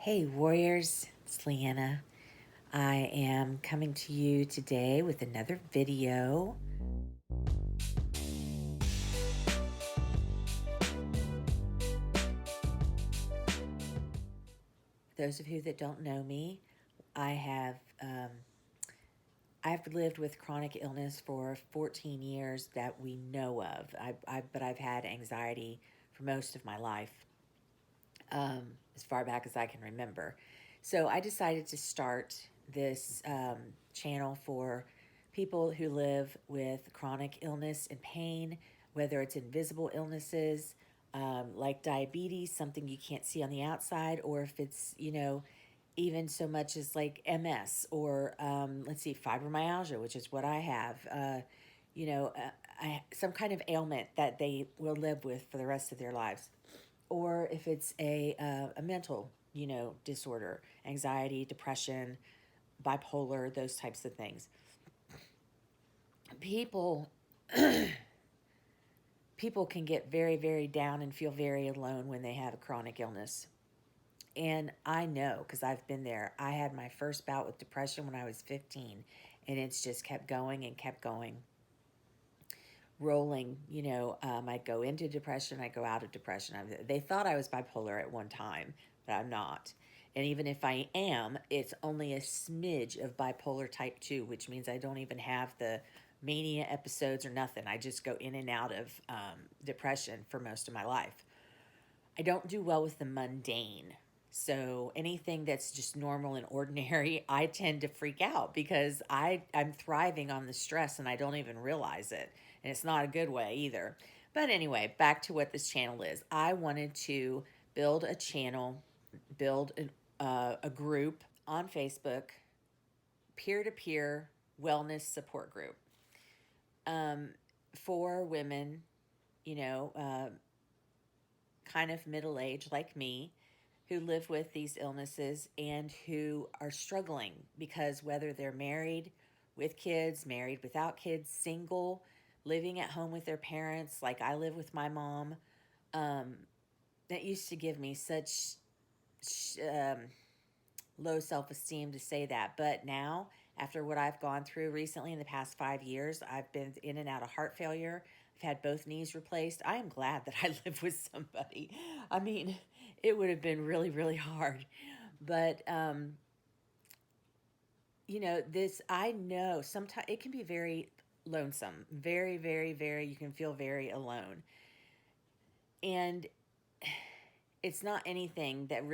Hey warriors, it's LeeAnna. I am coming to you today with another video. Those of you that don't know me, I've lived with chronic illness for 14 years that we know of. But I've had anxiety for most of my life, as far back as I can remember. So I decided to start this channel for people who live with chronic illness and pain, whether it's invisible illnesses like diabetes, something you can't see on the outside, or if it's, even so much as like MS or, let's see, fibromyalgia, which is what I have, some kind of ailment that they will live with for the rest of their lives. Or if it's a mental, disorder, anxiety, depression, bipolar, those types of things. People people can get very, very down and feel very alone when they have a chronic illness. And I know because I've been there. I had my first bout with depression when I was 15, and it's just kept going and kept going, rolling. I'd go into depression, I'd go out of depression. They thought I was bipolar at one time, but I'm not. And even if I am, it's only a smidge of bipolar type 2, which means I don't even have the mania episodes or nothing. I just go in and out of depression for most of my life. I don't do well with the mundane. So anything that's just normal and ordinary, I tend to freak out because I'm thriving on the stress and I don't even realize it. And it's not a good way either. But anyway, back to what this channel is. I wanted to build a channel, build a group on Facebook, peer-to-peer wellness support group for women, kind of middle-aged like me, who live with these illnesses and who are struggling because whether they're married with kids, married without kids, single, living at home with their parents, like I live with my mom, that used to give me such low self-esteem to say that. But now, after what I've gone through recently in the past 5 years, I've been in and out of heart failure. I've had both knees replaced. I am glad that I live with somebody. I mean, it would have been really, really hard. But, this, I know sometimes it can be very lonesome, very, very, very, you can feel very alone. And it's not anything that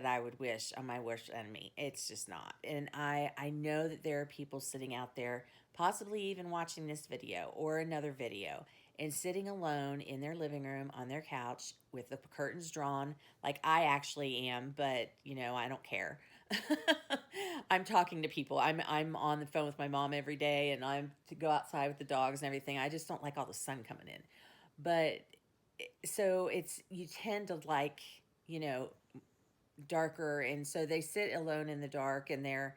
I would wish on my worst enemy. It's just not. And I know that there are people sitting out there, possibly even watching this video or another video, and sitting alone in their living room on their couch with the curtains drawn, like I actually am, but I don't care. I'm talking to people. I'm on the phone with my mom every day, and I'm to go outside with the dogs and everything. I just don't like all the sun coming in. But so you tend to like, darker, and so they sit alone in the dark and they're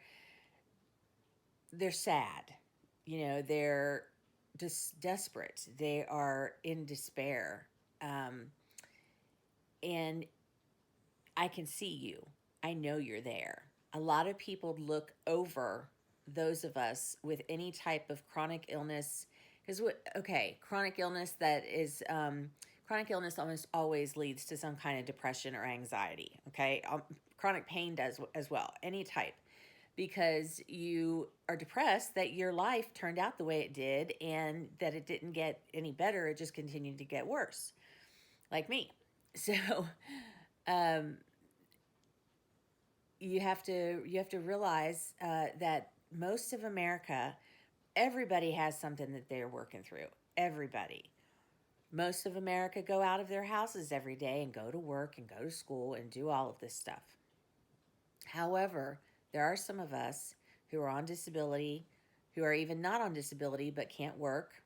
sad. They're just desperate. They are in despair. And I can see you. I know you're there. A lot of people look over those of us with any type of chronic illness. Because chronic illness chronic illness almost always leads to some kind of depression or anxiety. Okay, chronic pain does as well, any type, because you are depressed that your life turned out the way it did and that it didn't get any better. It just continued to get worse, like me. So, you have to realize that most of America, everybody has something that they're working through. Everybody. Most of America go out of their houses every day and go to work and go to school and do all of this stuff. However, there are some of us who are on disability, who are even not on disability but can't work,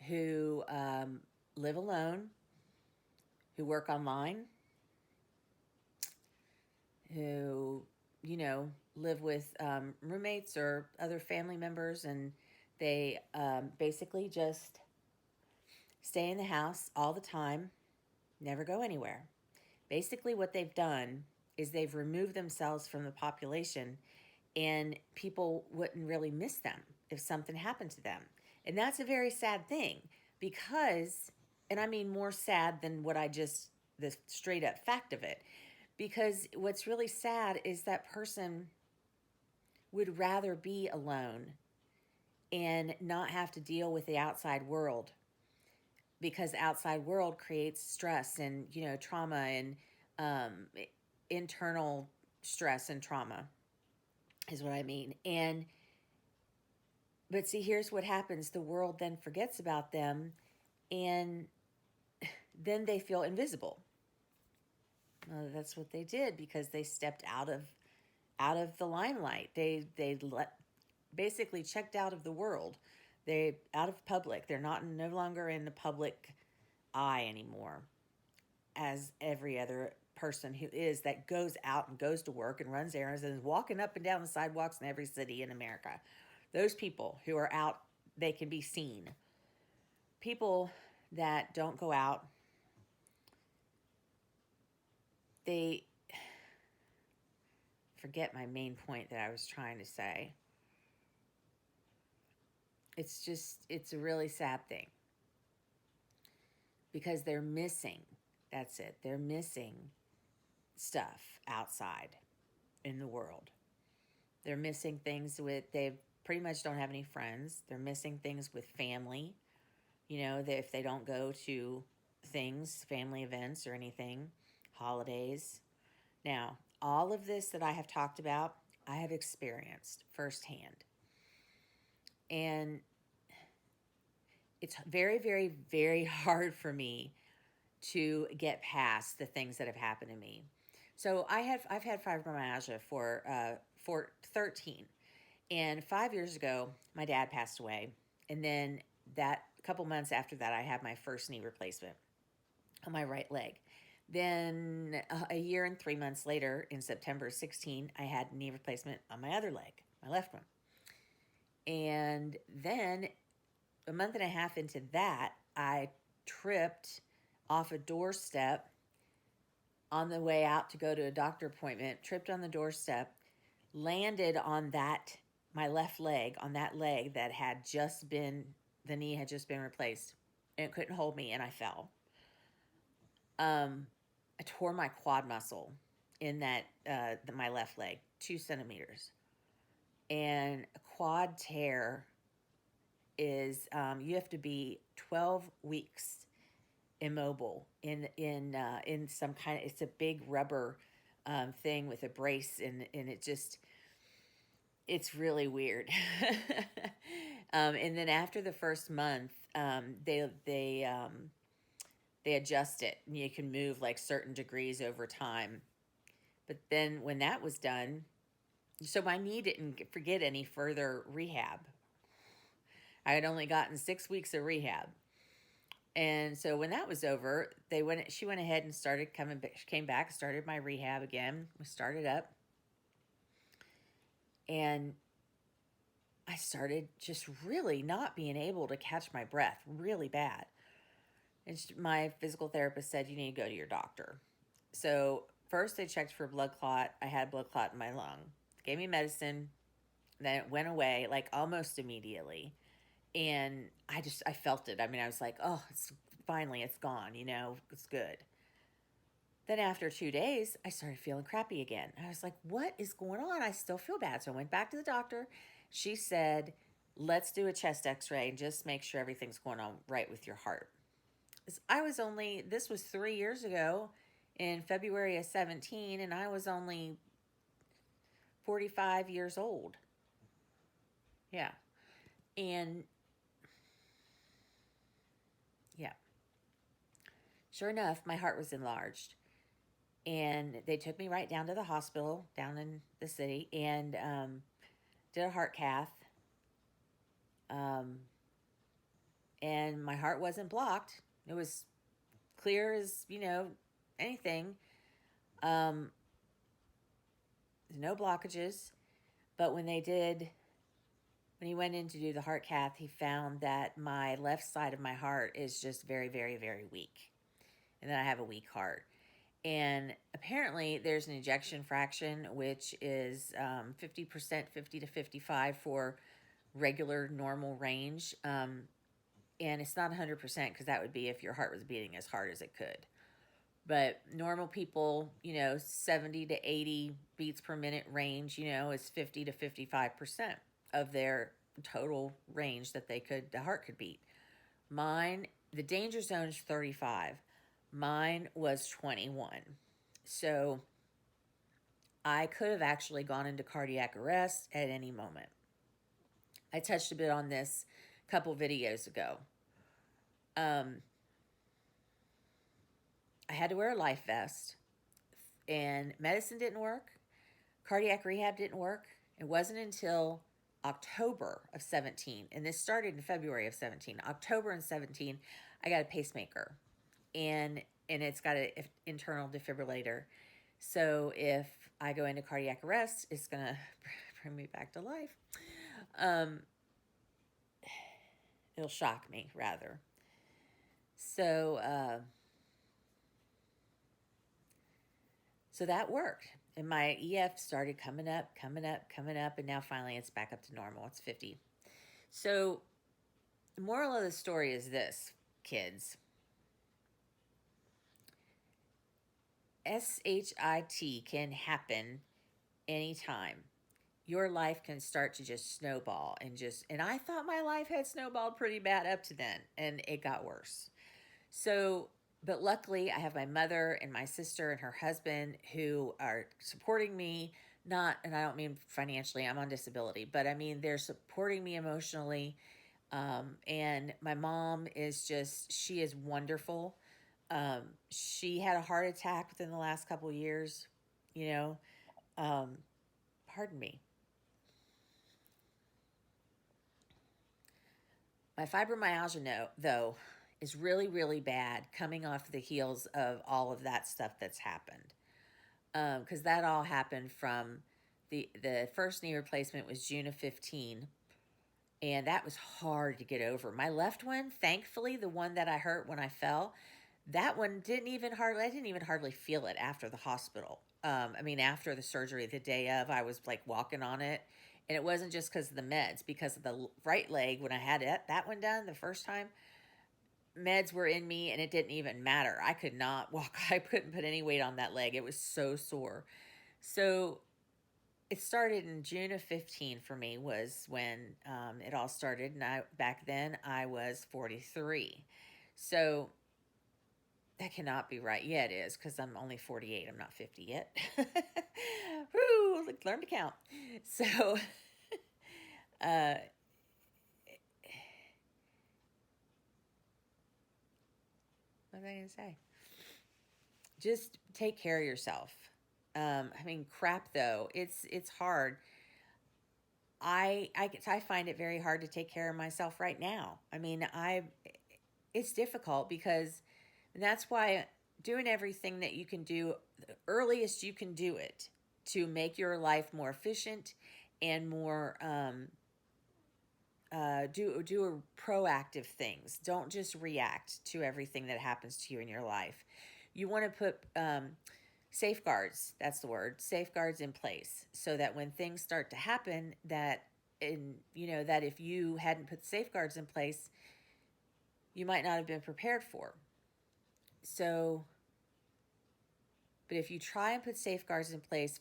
who live alone, who work online, who, live with roommates or other family members, and they basically just stay in the house all the time, never go anywhere. Basically, what they've done is they've removed themselves from the population, and people wouldn't really miss them if something happened to them. And that's a very sad thing because, and I mean more sad than what I just, the straight up fact of it, because what's really sad is that person would rather be alone and not have to deal with the outside world, because outside world creates stress and, you know, trauma and um, internal stress and trauma is what I mean. And but see, here's what happens: the world then forgets about them, and then they feel invisible. Well, that's what they did because they stepped out of the limelight. Basically checked out of the world. They out of public. They're not no longer in the public eye anymore as every other person who is, that goes out and goes to work and runs errands and is walking up and down the sidewalks in every city in America. Those people who are out, they can be seen. People that don't go out, they forget my main point that I was trying to say. It's just, it's a really sad thing because they're missing, that's it, they're missing stuff outside in the world. They're missing things with, they pretty much don't have any friends. They're missing things with family. You know, that if they don't go to things, family events or anything, holidays. Now, all of this that I have talked about, I have experienced firsthand. And it's very, very, very hard for me to get past the things that have happened to me. So I've had fibromyalgia for 13, and 5 years ago my dad passed away, and then that a couple months after that I had my first knee replacement on my right leg. Then a year and 3 months later, in September 16, I had knee replacement on my other leg, my left one. And then a month and a half into that, I tripped off a doorstep on the way out to go to a doctor appointment, tripped on the doorstep, landed on that, my left leg, on that leg that had just been, the knee had just been replaced, and it couldn't hold me, and I fell. I tore my quad muscle in that, my left leg, 2 centimeters. And a quad tear is, you have to be 12 weeks immobile in some kind of, it's a big rubber thing with a brace, and it just, it's really weird. And then after the first month, they adjust it, and you can move like certain degrees over time. But then when that was done, so my knee didn't forget any further rehab. I had only gotten 6 weeks of rehab. And so when that was over, she went ahead and started coming back. She came back, started my rehab again. We started up. And I started just really not being able to catch my breath really bad. And my physical therapist said, you need to go to your doctor. So first they checked for a blood clot. I had a blood clot in my lung. Gave me medicine. Then it went away like almost immediately. And I felt it. I mean, I was like, oh, finally it's gone, you know, it's good. Then after 2 days, I started feeling crappy again. I was like, what is going on? I still feel bad. So I went back to the doctor. She said, let's do a chest x-ray and just make sure everything's going on right with your heart. This was 3 years ago in February of 17, and I was only 45 years old. Yeah. And yeah. Sure enough, my heart was enlarged. And they took me right down to the hospital down in the city and did a heart cath. And my heart wasn't blocked. It was clear as, you know, anything. No blockages. But when he went in to do the heart cath, he found that my left side of my heart is just very, very, very weak. And then I have a weak heart. And apparently there's an ejection fraction, which is 50%, 50 to 55 for regular normal range. And it's not 100% because that would be if your heart was beating as hard as it could. But normal people, 70 to 80 beats per minute range, is 50 to 55% of their total range that the heart could beat. Mine, the danger zone is 35. Mine was 21. So I could have actually gone into cardiac arrest at any moment. I touched a bit on this a couple videos ago. I had to wear a life vest, and medicine didn't work. Cardiac rehab didn't work. It wasn't until October of 17, and this started in February of 17. October of 17, I got a pacemaker, and it's got an internal defibrillator. So if I go into cardiac arrest, it's going to bring me back to life. It'll shock me, rather. So that worked. And my EF started coming up, and now finally it's back up to normal. It's 50. So the moral of the story is this, kids. SHIT can happen anytime. Your life can start to just snowball and I thought my life had snowballed pretty bad up to then, and it got worse. So, but luckily I have my mother and my sister and her husband who are supporting me, and I don't mean financially, I'm on disability, but I mean, they're supporting me emotionally. And my mom she is wonderful. She had a heart attack within the last couple of years, pardon me. My fibromyalgia, though, is really, really bad coming off the heels of all of that stuff that's happened. Because that all happened from the first knee replacement was June of 15. And that was hard to get over. My left one, thankfully, the one that I hurt when I fell, that one I didn't even hardly feel it after the hospital. After the surgery, the day of, I was like walking on it. And it wasn't just because of the meds, because of the right leg. When I had that one done the first time, meds were in me and it didn't even matter. I could not walk. I couldn't put any weight on that leg. It was so sore. So it started in June of 15 for me was when it all started. And back then I was 43. So that cannot be right. Yeah, it is, because I'm only 48. I'm not 50 yet. Woo, learn to count. So, what was I going to say? Just take care of yourself. Crap though. It's hard. I find it very hard to take care of myself right now. It's difficult because that's why doing everything that you can do the earliest you can do it to make your life more efficient and more do proactive things. Don't just react to everything that happens to you in your life. You want to put safeguards, that's the word, safeguards in place so that when things start to happen that if you hadn't put safeguards in place, you might not have been prepared for. So, but if you try and put safeguards in place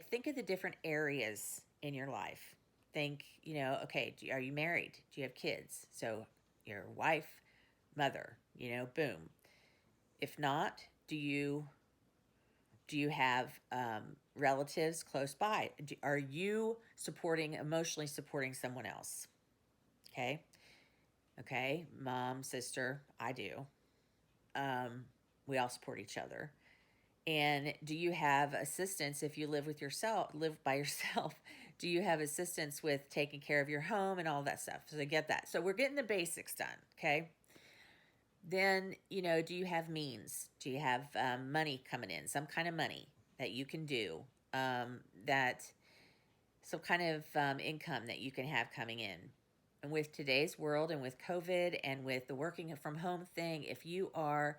think of the different areas in your life. Think, okay, are you married? Do you have kids? So your wife, mother, boom. If not, do you have relatives close by? Are you emotionally supporting someone else? Okay, mom, sister, I do. We all support each other. And do you have assistance if you live by yourself? Do you have assistance with taking care of your home and all that stuff? So get that. So we're getting the basics done, okay? Then, do you have means? Do you have money coming in? Some kind of money that you can do, some kind of income that you can have coming in. And with today's world and with COVID and with the working from home thing, if you are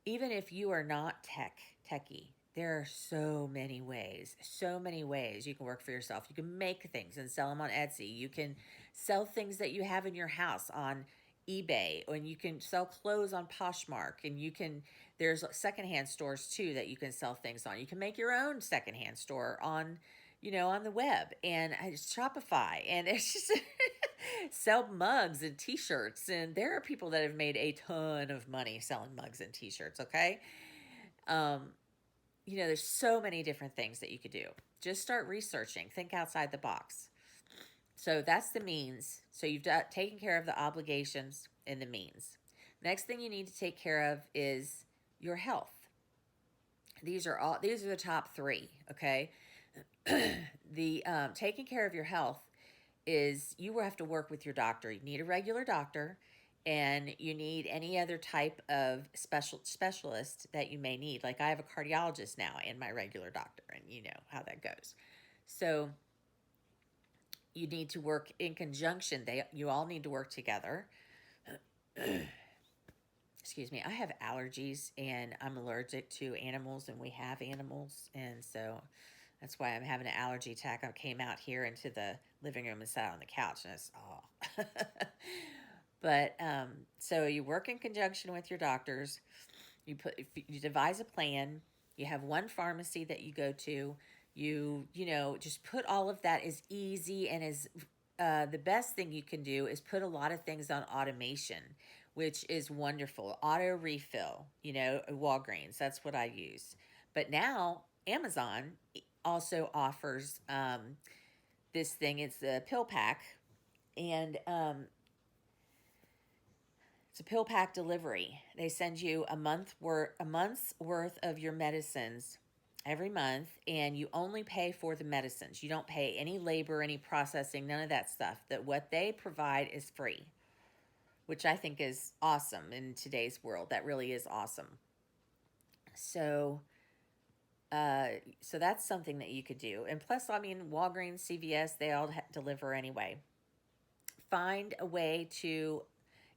even if you are not techie, there are so many ways. So many ways you can work for yourself. You can make things and sell them on Etsy. You can sell things that you have in your house on eBay, and you can sell clothes on Poshmark, and you can, there's secondhand stores too that you can sell things on. You can make your own secondhand store on, on the web, and Shopify, and it's just sell mugs and t-shirts, and there are people that have made a ton of money selling mugs and t-shirts. Okay. um there's so many different things that you could do. Just start researching, think outside the box. So that's the means. So you've taken care of the obligations and the means. Next thing you need to take care of is your health. These are the top three. Okay. The taking care of your health is, you will have to work with your doctor. You need a regular doctor, and you need any other type of specialist that you may need. Like I have a cardiologist now and my regular doctor, and you know how that goes. So you need to work in conjunction. You all need to work together. Excuse me. I have allergies and I'm allergic to animals, and we have animals, and so that's why I'm having an allergy attack. I came out here into the living room and sat on the couch, and it's But so you work in conjunction with your doctors. You devise a plan. You have one pharmacy that you go to. Just put all of that as easy and as the best thing you can do is put a lot of things on automation, which is wonderful. Auto refill, Walgreens, that's what I use. But now Amazon also offers this thing. It's a pill pack, and it's a pill pack delivery. They send you a month's worth of your medicines every month, and you only pay for the medicines. You don't pay any labor, any processing, none of that stuff. That what they provide is free, which I think is awesome in today's world. That really is awesome. So so that's something that you could do. And plus, I mean, Walgreens, CVS, they all deliver anyway. Find a way to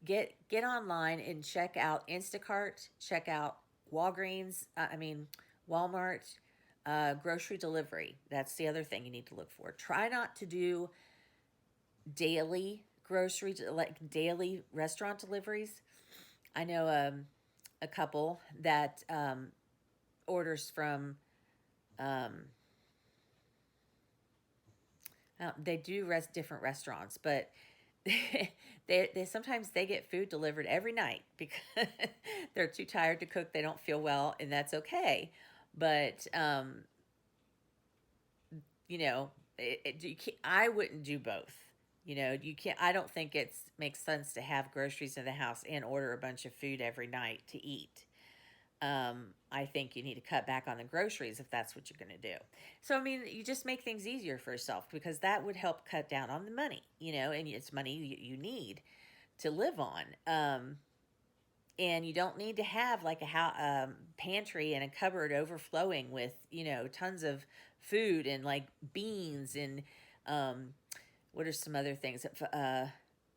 get online and check out Instacart, check out Walgreens, Walmart, grocery delivery. That's the other thing you need to look for. Try not to do daily daily restaurant deliveries. I know a couple that orders from they do different restaurants, but they sometimes they get food delivered every night because they're too tired to cook. They don't feel well, and that's okay. But I wouldn't do both. You can't. I don't think it makes sense to have groceries in the house and order a bunch of food every night to eat. I think you need to cut back on the groceries if that's what you're going to do. So, I mean, you just make things easier for yourself, because that would help cut down on the money, and it's money you need to live on. And you don't need to have like a pantry and a cupboard overflowing with, tons of food and like beans and what are some other things?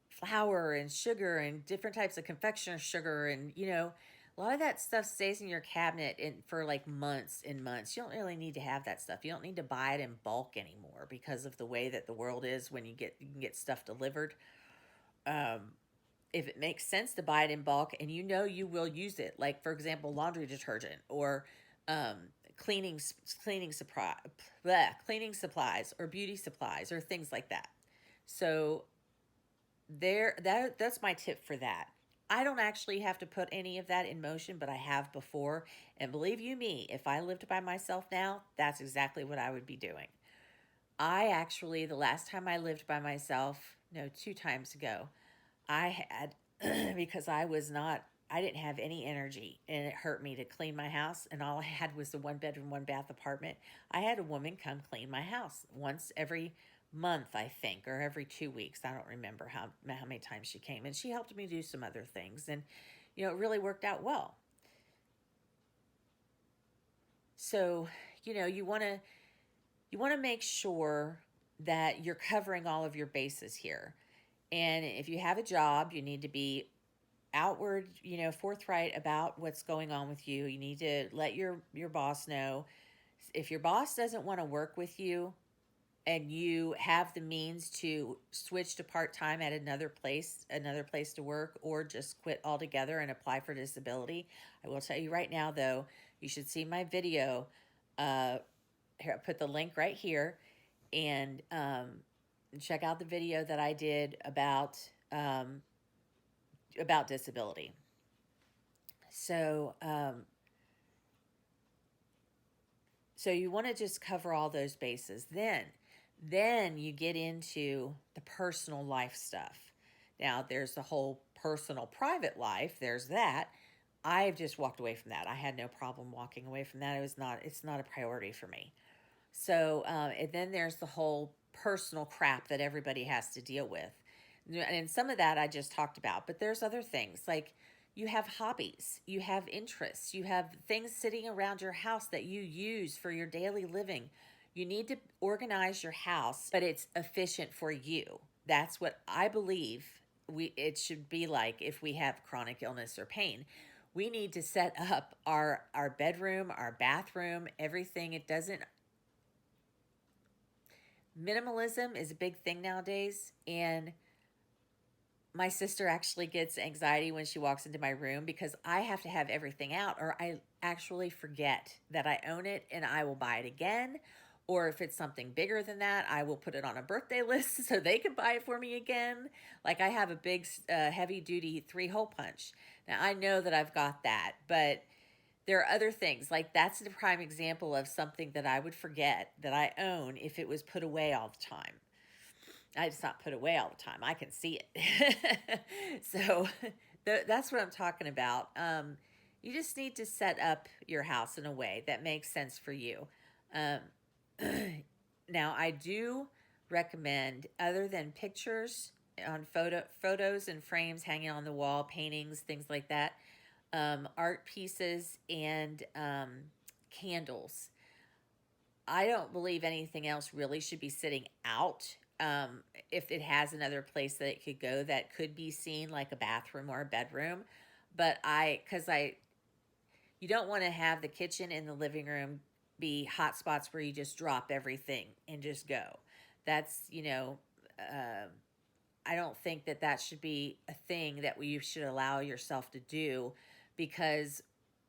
Flour and sugar and different types of confectioner sugar, and a lot of that stuff stays in your cabinet for like months and months. You don't really need to have that stuff. You don't need to buy it in bulk anymore because of the way that the world is when you can get stuff delivered. If it makes sense to buy it in bulk and you will use it, like for example, laundry detergent or cleaning supplies or beauty supplies or things like that. So that's my tip for that. I don't actually have to put any of that in motion, but I have before. And believe you me, if I lived by myself now, that's exactly what I would be doing. The last time I lived by myself, no, 2 times ago, I had, because I didn't have any energy, and it hurt me to clean my house, and all I had was the 1-bedroom, 1-bath apartment. I had a woman come clean my house once every month, I think, or every 2 weeks. I don't remember how many times she came, and she helped me do some other things, and it really worked out well. So you want to make sure that you're covering all of your bases here. And if you have a job, you need to be outward, forthright about what's going on with you. You need to let your boss know. If your boss doesn't want to work with you and you have the means to switch to part-time at another place to work, or just quit altogether and apply for disability, I will tell you right now, though, you should see my video. Here, I put the link right here, and check out the video that I did about disability. So, so you want to just cover all those bases. Then you get into the personal life stuff. Now, there's the whole personal private life. There's that. I've just walked away from that. I had no problem walking away from that. It's not a priority for me. So, and then there's the whole personal crap that everybody has to deal with. And some of that I just talked about, but there's other things like you have hobbies, you have interests, you have things sitting around your house that you use for your daily living. You need to organize your house, but it's efficient for you. That's what I believe it should be like if we have chronic illness or pain. We need to set up our bedroom, our bathroom, everything. Minimalism is a big thing nowadays, and my sister actually gets anxiety when she walks into my room because I have to have everything out, or I actually forget that I own it and I will buy it again. Or if it's something bigger than that, I will put it on a birthday list so they can buy it for me again. Like I have a big heavy duty 3-hole punch. Now I know that I've got that, but there are other things. Like that's the prime example of something that I would forget that I own if it was put away all the time. It's not put away all the time. I can see it. So that's what I'm talking about. You just need to set up your house in a way that makes sense for you. Now, I do recommend, other than pictures on photos and frames hanging on the wall, paintings, things like that, art pieces and candles. I don't believe anything else really should be sitting out. If it has another place that it could go that could be seen, like a bathroom or a bedroom. But you don't want to have the kitchen and the living room be hot spots where you just drop everything and just go. That's, I don't think that should be a thing that you should allow yourself to do, because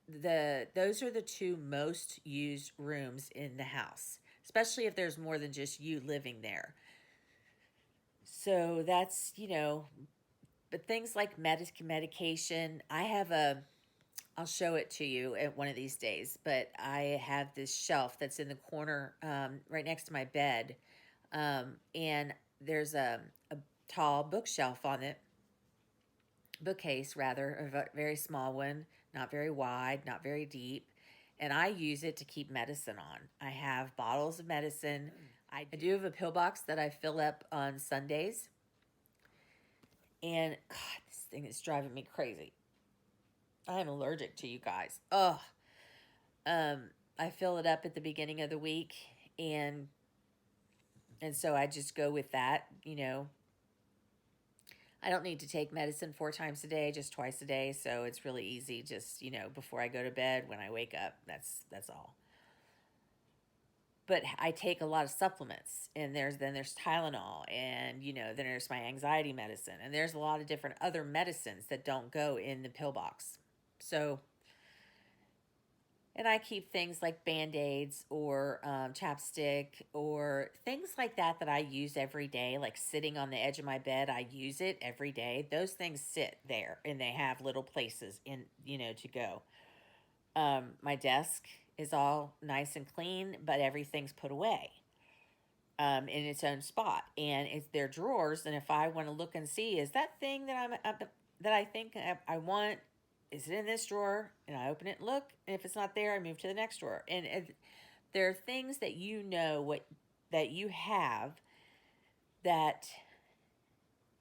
those are the two most used rooms in the house, especially if there's more than just you living there. So that's, but things like medication, I'll show it to you at one of these days, but I have this shelf that's in the corner right next to my bed, and there's a tall bookshelf on it, bookcase rather, a very small one, not very wide, not very deep, and I use it to keep medicine on. I have bottles of medicine. I do have a pill box that I fill up on Sundays, and God, this thing is driving me crazy. I'm allergic to you guys. Ugh. I fill it up at the beginning of the week, and so I just go with that. I don't need to take medicine 4 times a day, just twice a day. So it's really easy. Just, before I go to bed, when I wake up, that's all. But I take a lot of supplements, and there's Tylenol, and then there's my anxiety medicine, and there's a lot of different other medicines that don't go in the pill box. So, and I keep things like Band-Aids or chapstick or things like that I use every day, like sitting on the edge of my bed. I use it every day. Those things sit there, and they have little places in, to go. My desk is all nice and clean, but everything's put away in its own spot, and they're drawers. And if I want to look and see, is that thing that I think I want, is it in this drawer? And I open it and look, and if it's not there, I move to the next drawer. And there are things that that you have that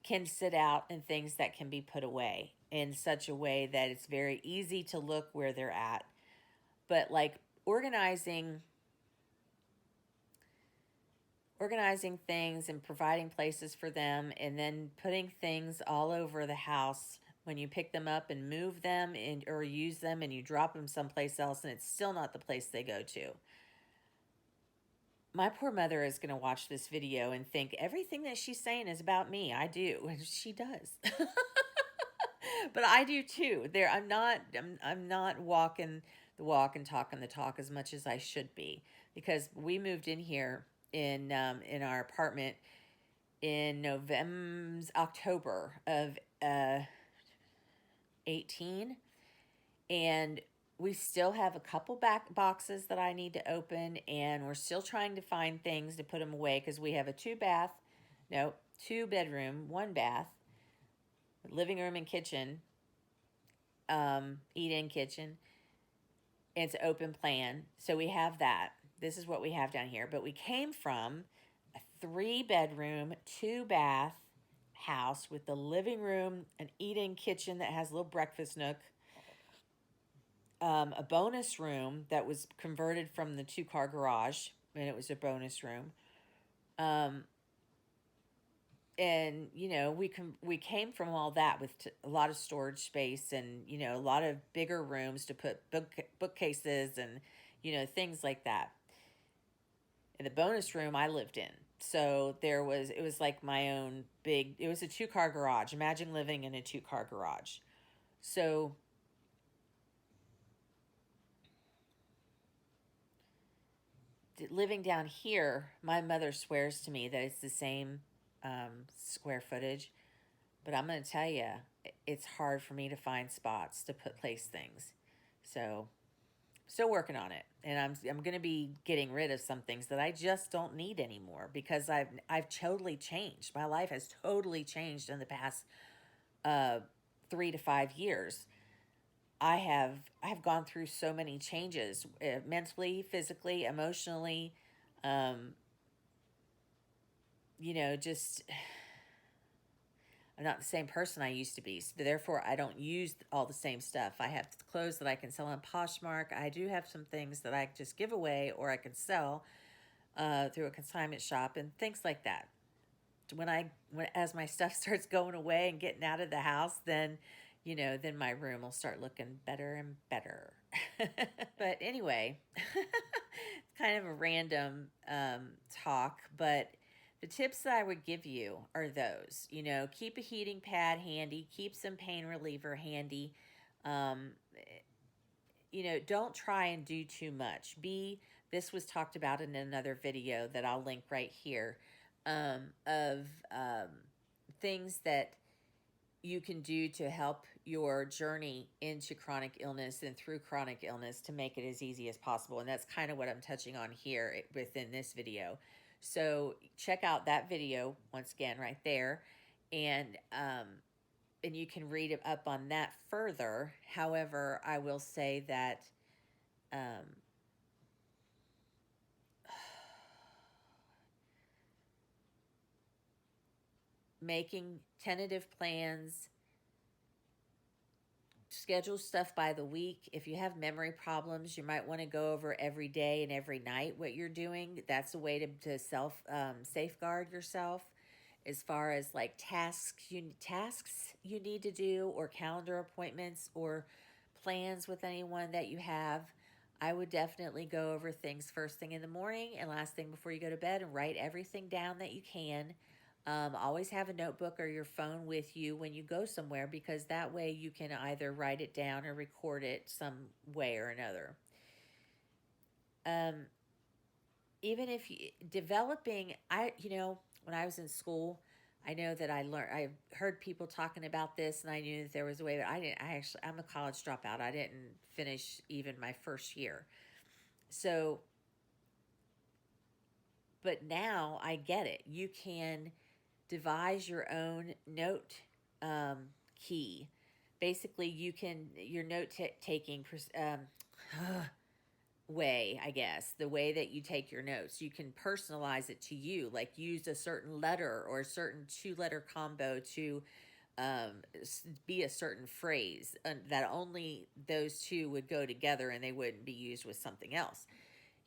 can sit out, and things that can be put away in such a way that it's very easy to look where they're at. But like organizing things and providing places for them, and then putting things all over the house when you pick them up and move them or use them and you drop them someplace else and it's still not the place they go to. My poor mother is going to watch this video and think everything that she's saying is about me. I do, and she does. But I do too. I'm not walking the walk and talking the talk as much as I should be, because we moved in here in our apartment in October of 18, and we still have a couple back boxes that I need to open, and we're still trying to find things to put them away, because we have a two bedroom, one bath, living room and kitchen, eat-in kitchen. It's open plan, so we have that. This is what we have down here. But we came from a 3-bedroom, 2-bath house with the living room, an eat-in kitchen that has a little breakfast nook, a bonus room that was converted from the 2-car garage, and it was a bonus room. And, you know, we came from all that with a lot of storage space and, you know, a lot of bigger rooms to put bookcases and, you know, things like that. In the bonus room I lived in. So it was like my own it was a 2-car garage. Imagine living in a 2-car garage. So living down here, my mother swears to me that it's the same square footage, but I'm going to tell you, it's hard for me to find spots to place things. So still working on it, and I'm going to be getting rid of some things that I just don't need anymore, because I've totally changed. My life has totally changed in the past 3 to 5 years. I have gone through so many changes, mentally, physically, emotionally. You know, just I'm not the same person I used to be. So therefore, I don't use all the same stuff. I have clothes that I can sell on Poshmark. I do have some things that I just give away or I can sell through a consignment shop and things like that. As my stuff starts going away and getting out of the house, then, you know, then my room will start looking better and better. But anyway, it's kind of a random talk, but the tips that I would give you are those. You know, keep a heating pad handy, keep some pain reliever handy. You know, don't try and do too much. This was talked about in another video that I'll link right here, of things that you can do to help your journey into chronic illness and through chronic illness to make it as easy as possible. And that's kind of what I'm touching on here within this video. So check out that video once again right there, and you can read up on that further. However, I will say that making tentative plans, schedule stuff by the week. If you have memory problems, you might want to go over every day and every night what you're doing. That's a way to safeguard yourself as far as like tasks you need to do, or calendar appointments, or plans with anyone that you have. I would definitely go over things first thing in the morning and last thing before you go to bed, and write everything down that you can. Always have a notebook or your phone with you when you go somewhere, because that way you can either write it down or record it some way or another. Even if you know, when I was in school, I know that I heard people talking about this, and I knew that there was a way, but I'm a college dropout. I didn't finish even my first year. So, but now I get it. You can devise your own note key. Basically, your note taking way, I guess, the way that you take your notes, you can personalize it to you, like use a certain letter or a certain 2-letter combo to be a certain phrase, that only those two would go together and they wouldn't be used with something else.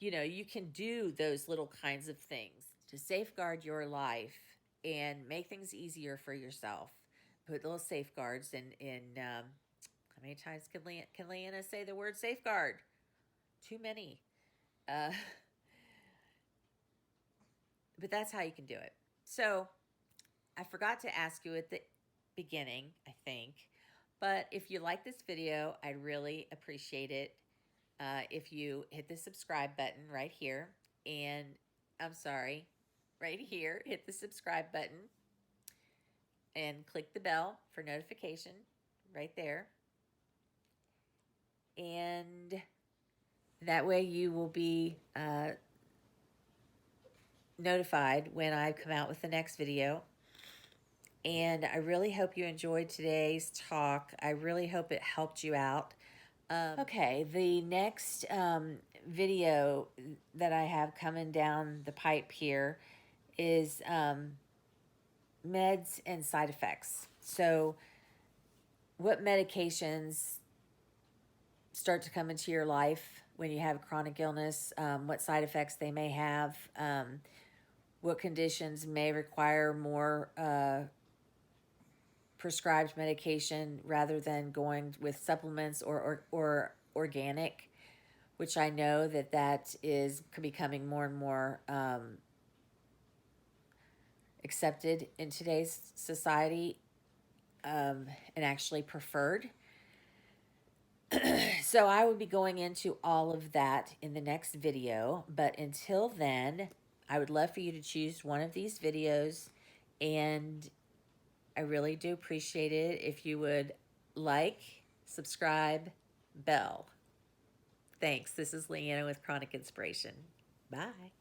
You know, you can do those little kinds of things to safeguard your life and make things easier for yourself. put little safeguards in how many times can LeeAnna say the word safeguard? Too many. Uh, but that's how you can do it. So I forgot to ask you at the beginning, I think, but if you like this video, I'd really appreciate it if you hit the subscribe button right here, and I'm sorry, right here, hit the subscribe button and click the bell for notification right there. And that way you will be notified when I come out with the next video. And I really hope you enjoyed today's talk. I really hope it helped you out. Okay, the next video that I have coming down the pipe here is meds and side effects. So what medications start to come into your life when you have chronic illness, what side effects they may have, what conditions may require more prescribed medication rather than going with supplements or organic, which I know that is becoming more and more accepted in today's society, and actually preferred. So I will be going into all of that in the next video, but until then, I would love for you to choose one of these videos, and I really do appreciate it if you would like, subscribe, bell. Thanks. This is LeeAnna with Chronic Inspiration. Bye.